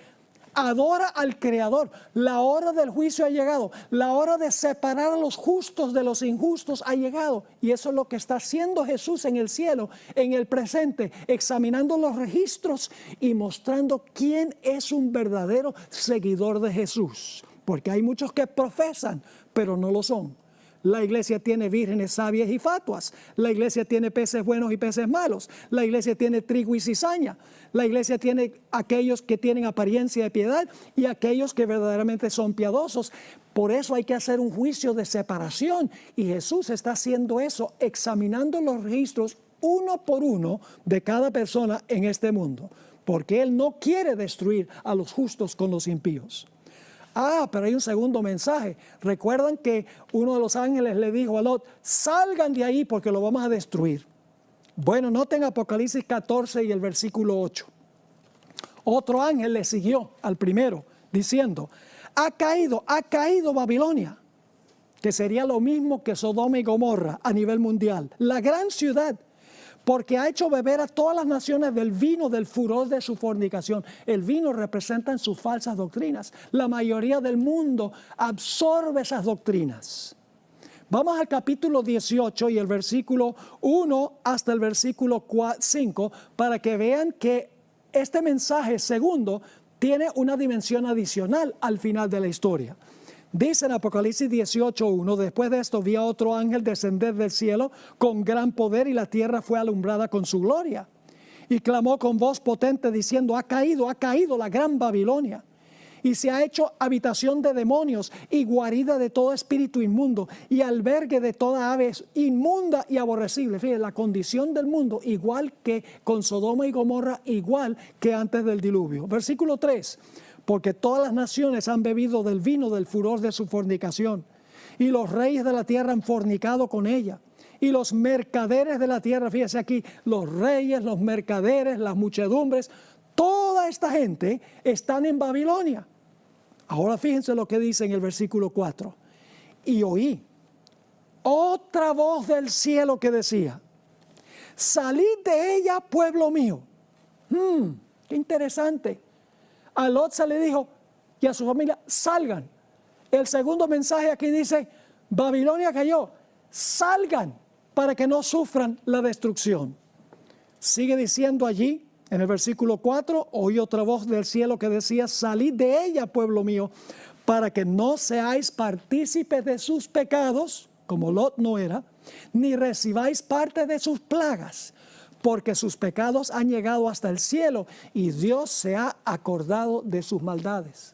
adora al Creador, la hora del juicio ha llegado, la hora de separar a los justos de los injustos ha llegado. Y eso es lo que está haciendo Jesús en el cielo, en el presente, examinando los registros y mostrando quién es un verdadero seguidor de Jesús. Porque hay muchos que profesan, pero no lo son. La iglesia tiene vírgenes sabias y fatuas. La iglesia tiene peces buenos y peces malos. La iglesia tiene trigo y cizaña. La iglesia tiene aquellos que tienen apariencia de piedad y aquellos que verdaderamente son piadosos. Por eso hay que hacer un juicio de separación. Y Jesús está haciendo eso, examinando los registros uno por uno de cada persona en este mundo. Porque Él no quiere destruir a los justos con los impíos. Pero hay un segundo mensaje. Recuerdan que uno de los ángeles le dijo a Lot, salgan de ahí porque lo vamos a destruir. Bueno, noten Apocalipsis 14 y el versículo 8. Otro ángel le siguió al primero, diciendo, ha caído Babilonia, que sería lo mismo que Sodoma y Gomorra a nivel mundial, la gran ciudad, porque ha hecho beber a todas las naciones del vino del furor de su fornicación. El vino representa en sus falsas doctrinas. La mayoría del mundo absorbe esas doctrinas. Vamos al capítulo 18 y el versículo 1 hasta el versículo 5 para que vean que este mensaje segundo tiene una dimensión adicional al final de la historia. Dice en Apocalipsis 18:1, después de esto vi a otro ángel descender del cielo con gran poder y la tierra fue alumbrada con su gloria. Y clamó con voz potente diciendo, ha caído la gran Babilonia. Y se ha hecho habitación de demonios y guarida de todo espíritu inmundo y albergue de toda ave inmunda y aborrecible. Fíjense, la condición del mundo igual que con Sodoma y Gomorra, igual que antes del diluvio. Versículo 3. Porque todas las naciones han bebido del vino del furor de su fornicación, y los reyes de la tierra han fornicado con ella, y los mercaderes de la tierra, fíjese aquí, los reyes, los mercaderes, las muchedumbres, toda esta gente están en Babilonia. Ahora fíjense lo que dice en el versículo 4. Y oí otra voz del cielo que decía, salid de ella, pueblo mío. Qué interesante. A Lot se le dijo y a su familia, salgan. El segundo mensaje aquí dice, Babilonia cayó, salgan para que no sufran la destrucción. Sigue diciendo allí, en el versículo 4, oí otra voz del cielo que decía, salid de ella, pueblo mío, para que no seáis partícipes de sus pecados, como Lot no era, ni recibáis parte de sus plagas, porque sus pecados han llegado hasta el cielo y Dios se ha acordado de sus maldades.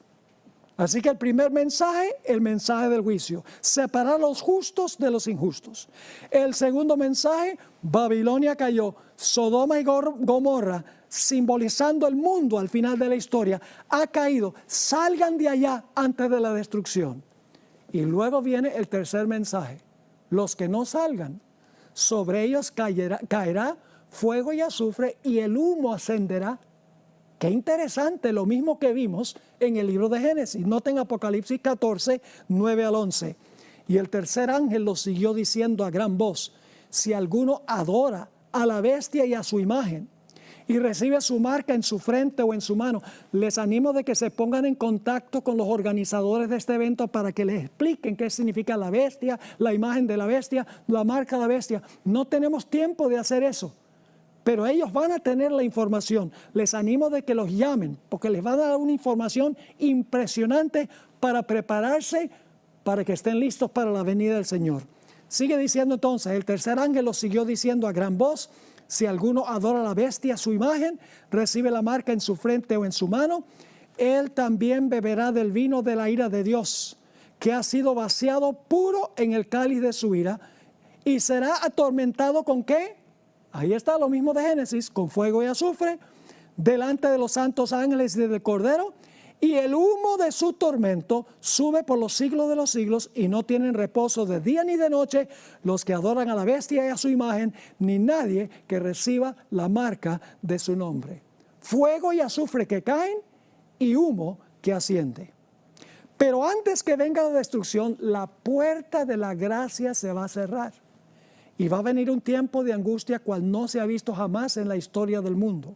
Así que el primer mensaje, el mensaje del juicio. Separar a los justos de los injustos. El segundo mensaje, Babilonia cayó. Sodoma y Gomorra, simbolizando el mundo al final de la historia, ha caído. Salgan de allá antes de la destrucción. Y luego viene el tercer mensaje. Los que no salgan, sobre ellos caerá fuego y azufre y el humo ascenderá. Qué interesante, lo mismo que vimos en el libro de Génesis. Noten Apocalipsis 14, 9 al 11. Y el tercer ángel lo siguió diciendo a gran voz: si alguno adora a la bestia y a su imagen, y recibe su marca en su frente o en su mano, les animo de que se pongan en contacto con los organizadores de este evento para que les expliquen qué significa la bestia, la imagen de la bestia, la marca de la bestia. No tenemos tiempo de hacer eso, pero ellos van a tener la información. Les animo de que los llamen, porque les van a dar una información impresionante para prepararse, para que estén listos para la venida del Señor. Sigue diciendo entonces, el tercer ángel lo siguió diciendo a gran voz: si alguno adora a la bestia, su imagen, recibe la marca en su frente o en su mano, él también beberá del vino de la ira de Dios, que ha sido vaciado puro en el cáliz de su ira, y será atormentado ¿con qué? Ahí está lo mismo de Génesis, con fuego y azufre, delante de los santos ángeles y del Cordero, y el humo de su tormento sube por los siglos de los siglos, y no tienen reposo de día ni de noche los que adoran a la bestia y a su imagen, ni nadie que reciba la marca de su nombre. Fuego y azufre que caen y humo que asciende. Pero antes que venga la destrucción, la puerta de la gracia se va a cerrar. Y va a venir un tiempo de angustia cual no se ha visto jamás en la historia del mundo.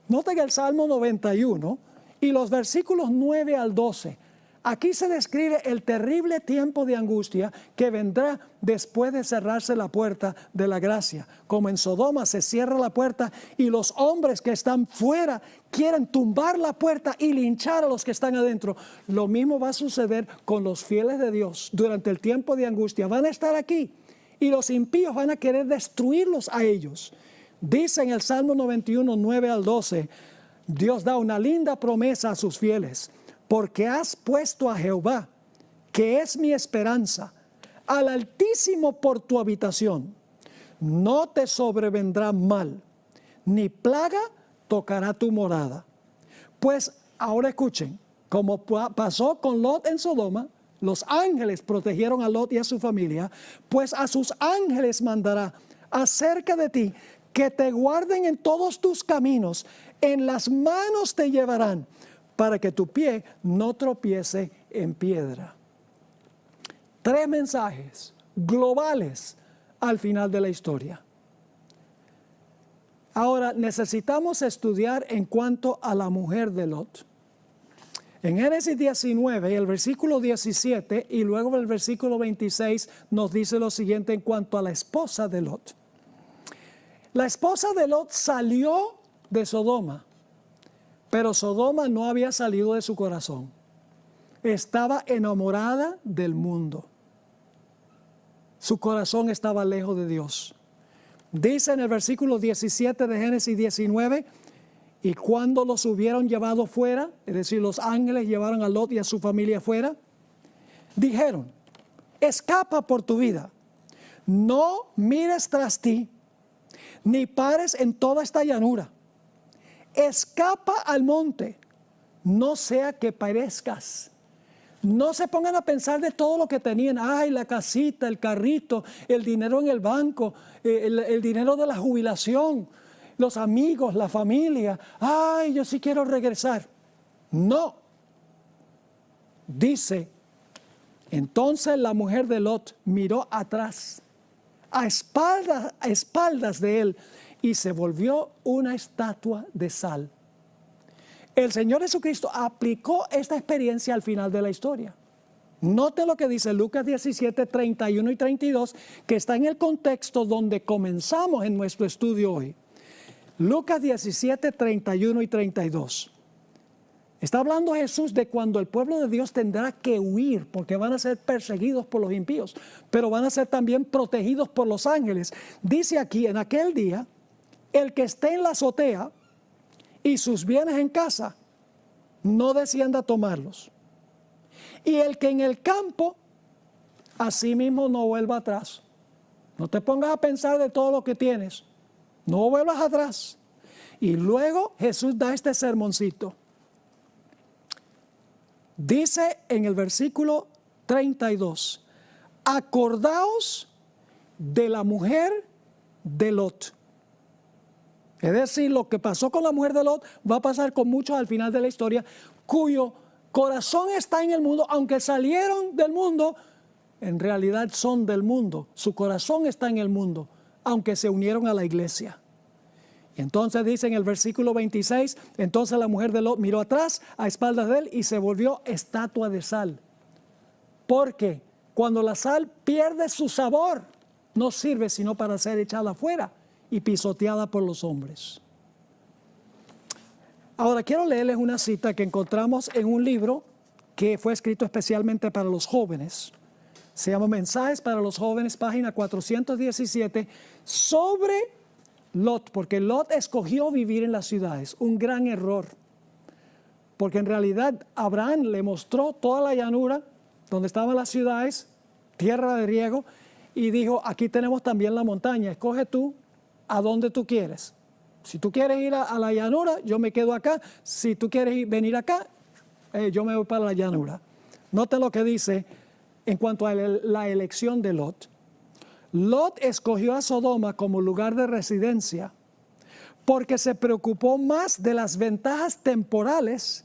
Noten el Salmo 91 y los versículos 9 al 12. Aquí se describe el terrible tiempo de angustia que vendrá después de cerrarse la puerta de la gracia. Como en Sodoma se cierra la puerta y los hombres que están fuera quieren tumbar la puerta y linchar a los que están adentro. Lo mismo va a suceder con los fieles de Dios durante el tiempo de angustia. Van a estar aquí y los impíos van a querer destruirlos a ellos. Dice en el Salmo 91, 9 al 12, Dios da una linda promesa a sus fieles. Porque has puesto a Jehová, que es mi esperanza, al Altísimo por tu habitación. No te sobrevendrá mal, ni plaga tocará tu morada. Pues ahora escuchen, como pasó con Lot en Sodoma, los ángeles protegieron a Lot y a su familia, pues a sus ángeles mandará acerca de ti, que te guarden en todos tus caminos, en las manos te llevarán, para que tu pie no tropiece en piedra. 3 mensajes globales al final de la historia. Ahora necesitamos estudiar en cuanto a la mujer de Lot. En Génesis 19, el versículo 17 y luego el versículo 26 nos dice lo siguiente en cuanto a la esposa de Lot. La esposa de Lot salió de Sodoma, pero Sodoma no había salido de su corazón. Estaba enamorada del mundo. Su corazón estaba lejos de Dios. Dice en el versículo 17 de Génesis 19, y cuando los hubieron llevado fuera, es decir, los ángeles llevaron a Lot y a su familia fuera, dijeron: escapa por tu vida, no mires tras ti, ni pares en toda esta llanura. Escapa al monte, no sea que perezcas. No se pongan a pensar de todo lo que tenían. Ay, la casita, el carrito, el dinero en el banco, el dinero de la jubilación, los amigos, la familia. Ay, yo sí quiero regresar. No. Dice, entonces la mujer de Lot miró atrás, a espaldas de él, y se volvió una estatua de sal. El Señor Jesucristo aplicó esta experiencia al final de la historia. Note lo que dice Lucas 17, 31 y 32, que está en el contexto donde comenzamos en nuestro estudio hoy. Lucas 17, 31 y 32. Está hablando Jesús de cuando el pueblo de Dios tendrá que huir, porque van a ser perseguidos por los impíos, pero van a ser también protegidos por los ángeles. Dice aquí, en aquel día, el que esté en la azotea y sus bienes en casa, no descienda a tomarlos. Y el que en el campo, así mismo no vuelva atrás. No te pongas a pensar de todo lo que tienes. No vuelvas atrás. Y luego Jesús da este sermoncito. Dice en el versículo 32, acordaos de la mujer de Lot. Es decir, lo que pasó con la mujer de Lot va a pasar con muchos al final de la historia, cuyo corazón está en el mundo, aunque salieron del mundo, en realidad son del mundo. Su corazón está en el mundo, aunque se unieron a la iglesia. Y entonces dice en el versículo 26, entonces la mujer de Lot miró atrás a espaldas de él y se volvió estatua de sal. Porque cuando la sal pierde su sabor, no sirve sino para ser echada afuera y pisoteada por los hombres. Ahora quiero leerles una cita que encontramos en un libro que fue escrito especialmente para los jóvenes. Se llama Mensajes para los Jóvenes, página 417, sobre Lot, porque Lot escogió vivir en las ciudades, un gran error. Porque en realidad Abraham le mostró toda la llanura donde estaban las ciudades, tierra de riego, y dijo, aquí tenemos también la montaña, escoge tú a donde tú quieres. Si tú quieres ir a la llanura, yo me quedo acá. Si tú quieres venir acá, yo me voy para la llanura. Noten lo que dice en cuanto a la elección de Lot. Lot escogió a Sodoma como lugar de residencia porque se preocupó más de las ventajas temporales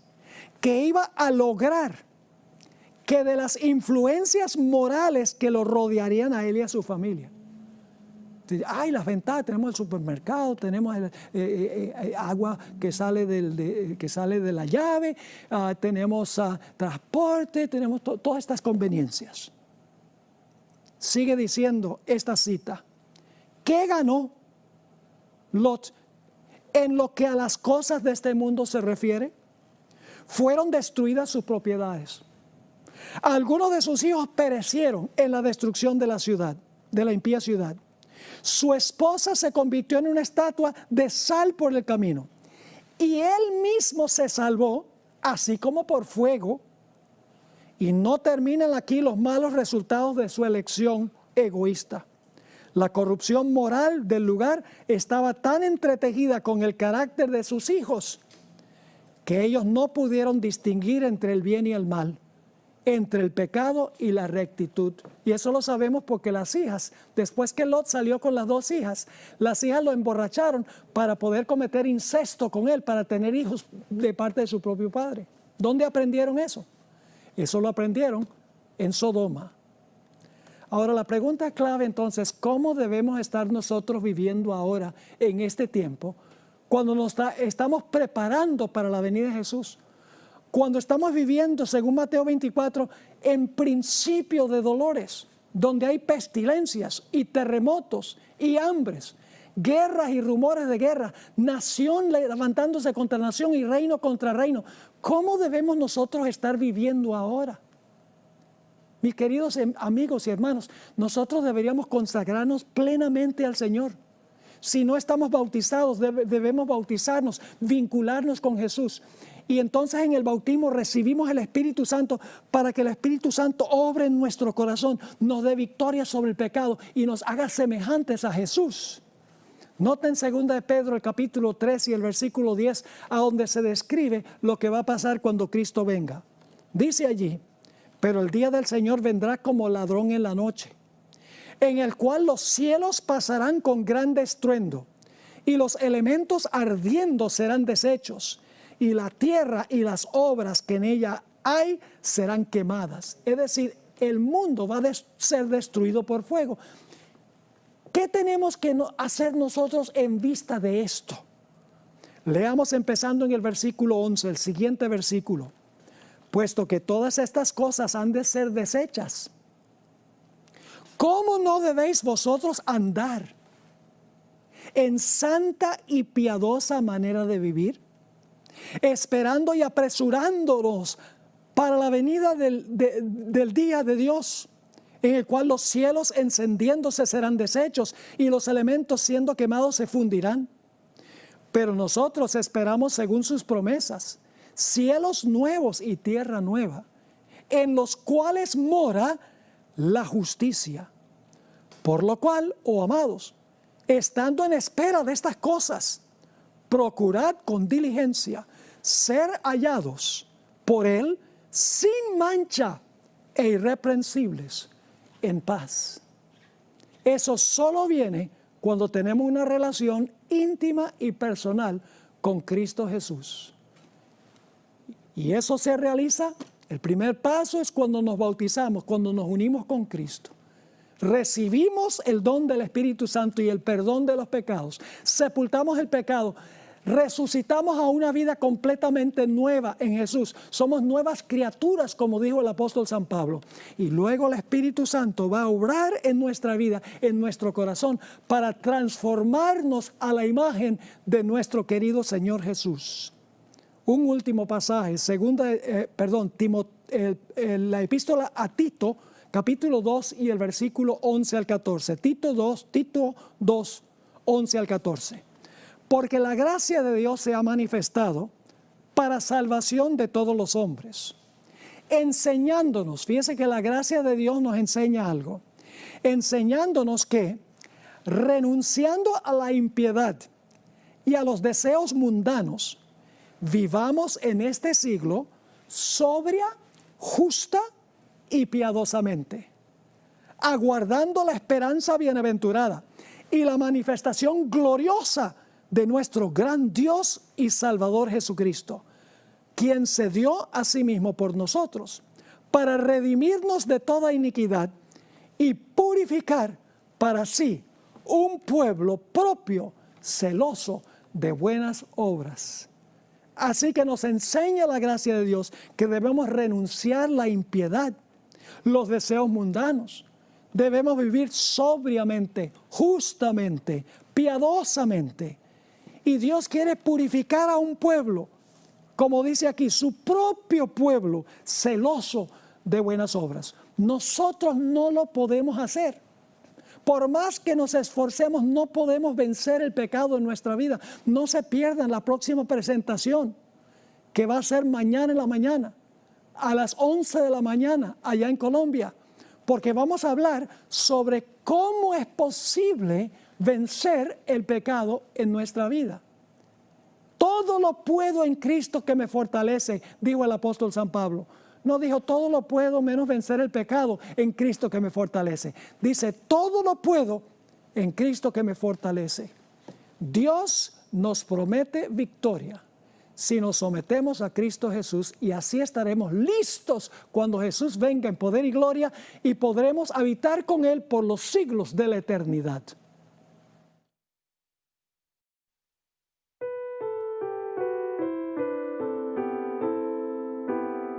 que iba a lograr que de las influencias morales que lo rodearían a él y a su familia. Ay, las ventajas, tenemos el supermercado, tenemos agua que sale de la llave, tenemos transporte, tenemos todas estas conveniencias. Sigue diciendo esta cita, ¿qué ganó Lot en lo que a las cosas de este mundo se refiere? Fueron destruidas sus propiedades. Algunos de sus hijos perecieron en la destrucción de la ciudad, de la impía ciudad. Su esposa se convirtió en una estatua de sal por el camino. Y él mismo se salvó, así como por fuego. Y no terminan aquí los malos resultados de su elección egoísta. La corrupción moral del lugar estaba tan entretejida con el carácter de sus hijos que ellos no pudieron distinguir entre el bien y el mal, entre el pecado y la rectitud. Y eso lo sabemos porque las hijas, después que Lot salió con las dos hijas, las hijas lo emborracharon para poder cometer incesto con él, para tener hijos de parte de su propio padre. ¿Dónde aprendieron eso? Eso lo aprendieron en Sodoma. Ahora la pregunta clave entonces, ¿cómo debemos estar nosotros viviendo ahora en este tiempo cuando nos estamos preparando para la venida de Jesús? Cuando estamos viviendo, según Mateo 24, en principio de dolores, donde hay pestilencias y terremotos y hambres, guerras y rumores de guerra, nación levantándose contra nación y reino contra reino. ¿Cómo debemos nosotros estar viviendo ahora? Mis queridos amigos y hermanos, nosotros deberíamos consagrarnos plenamente al Señor. Si no estamos bautizados, debemos bautizarnos, vincularnos con Jesús. Y entonces en el bautismo recibimos el Espíritu Santo para que el Espíritu Santo obre en nuestro corazón, nos dé victoria sobre el pecado y nos haga semejantes a Jesús. Noten 2 de Pedro, el capítulo 3 y el versículo 10, a donde se describe lo que va a pasar cuando Cristo venga. Dice allí, pero el día del Señor vendrá como ladrón en la noche, en el cual los cielos pasarán con grande estruendo, y los elementos ardiendo serán deshechos, y la tierra y las obras que en ella hay serán quemadas. Es decir, el mundo va a ser destruido por fuego. ¿Qué tenemos que hacer nosotros en vista de esto? Leamos empezando en el versículo 11, el siguiente versículo. Puesto que todas estas cosas han de ser deshechas, ¿cómo no debéis vosotros andar en santa y piadosa manera de vivir? Esperando y apresurándonos para la venida del día de Dios, en el cual los cielos encendiéndose serán deshechos y los elementos siendo quemados se fundirán. Pero nosotros esperamos según sus promesas, cielos nuevos y tierra nueva, en los cuales mora la justicia. Por lo cual, oh amados, estando en espera de estas cosas, procurad con diligencia ser hallados por Él sin mancha e irreprensibles en paz. Eso solo viene cuando tenemos una relación íntima y personal con Cristo Jesús. Y eso se realiza, el primer paso es cuando nos bautizamos, cuando nos unimos con Cristo. Recibimos el don del Espíritu Santo y el perdón de los pecados. Sepultamos el pecado. Resucitamos a una vida completamente nueva en Jesús. Somos nuevas criaturas, como dijo el apóstol San Pablo. Y luego el Espíritu Santo va a obrar en nuestra vida, en nuestro corazón, para transformarnos a la imagen de nuestro querido Señor Jesús. Un último pasaje, la epístola a Tito, capítulo 2 y el versículo 11 al 14. Tito 2, 11 al 14. Porque la gracia de Dios se ha manifestado para salvación de todos los hombres, enseñándonos, fíjense que la gracia de Dios nos enseña algo, enseñándonos que, renunciando a la impiedad y a los deseos mundanos, vivamos en este siglo sobria, justa y piadosamente, aguardando la esperanza bienaventurada y la manifestación gloriosa de nuestro gran Dios y Salvador Jesucristo, quien se dio a sí mismo por nosotros, para redimirnos de toda iniquidad y purificar para sí un pueblo propio, celoso de buenas obras. Así que nos enseña la gracia de Dios que debemos renunciar la impiedad, los deseos mundanos. Debemos vivir sobriamente, justamente, piadosamente. Y Dios quiere purificar a un pueblo, como dice aquí, su propio pueblo, celoso de buenas obras. Nosotros no lo podemos hacer. Por más que nos esforcemos, no podemos vencer el pecado en nuestra vida. No se pierdan la próxima presentación, que va a ser mañana en la mañana, a las 11 de la mañana, allá en Colombia, porque vamos a hablar sobre cómo es posible vencer el pecado en nuestra vida. Todo lo puedo en Cristo que me fortalece, dijo el apóstol San Pablo. No dijo todo lo puedo menos vencer el pecado en Cristo que me fortalece. Dice todo lo puedo en Cristo que me fortalece. Dios nos promete victoria si nos sometemos a Cristo Jesús, y así estaremos listos cuando Jesús venga en poder y gloria y podremos habitar con Él por los siglos de la eternidad.